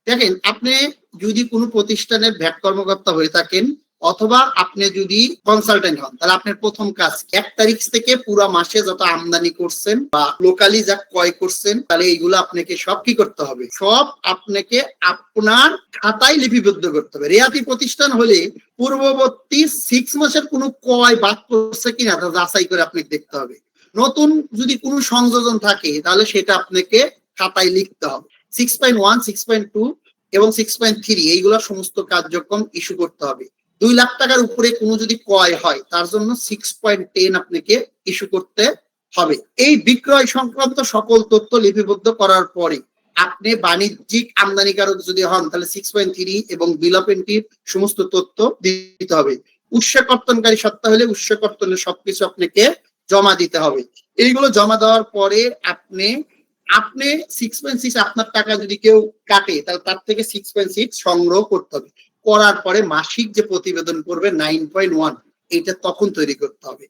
দেখেন, আপনি যদি কোনো প্রতিষ্ঠানের ভ্যাট কর্মকর্তা হয়ে থাকেন অথবা আপনি যদি কনসালটেন্ট হন, তাহলে আপনার প্রথম কাজ 1 তারিখ থেকে পুরো মাসে যত আমদানি করছেন বা লোকালি যা ক্রয় করছেন, তাহলে এইগুলো আপনাকে সব কি করতে হবে, সব আপনাকে আপনার খাতায় লিপিবদ্ধ করতে হবে। রেয়াতি প্রতিষ্ঠান হলে পূর্ববর্তী 6 মাসের কোনো ক্রয় বাদ করছে কিনা তা যাচাই করে আপনাকে দেখতে হবে। নতুন যদি কোনো সংযোজন থাকে তাহলে সেটা আপনাকে খাতায় লিখতে হবে। 6.1, 6.2 এবং 6.3 এইগুলো সমস্ত কার্যক্রম ইস্যু করতে হবে। 2 লাখ টাকার উপরে কোনো যদি ক্রয় হয় তার জন্য 6.10 আপনাকে ইস্যু করতে হবে। এই বিক্রয় সংক্রান্ত সকল তথ্য লিপিবদ্ধ করার পরে আপনি বাণিজ্যিক আমদানিকারক যদি হন তাহলে 6.3 এবং বিল অফ এন্ট্রির সমস্ত তথ্য দিতে হবে। উৎস কর্তনকারী সত্তা হলে উৎস কর্তনের সবকিছু আপনাকে জমা দিতে হবে। এইগুলো জমা দেওয়ার পরে আপনি 6.6 আপনার টাকা যদি কেউ কাটে তাহলে তার থেকে 6.6 সংগ্রহ করতে হবে। করার পরে মাসিক যে প্রতিবেদন করবে 9.1 এটা তখন তৈরি করতে হবে।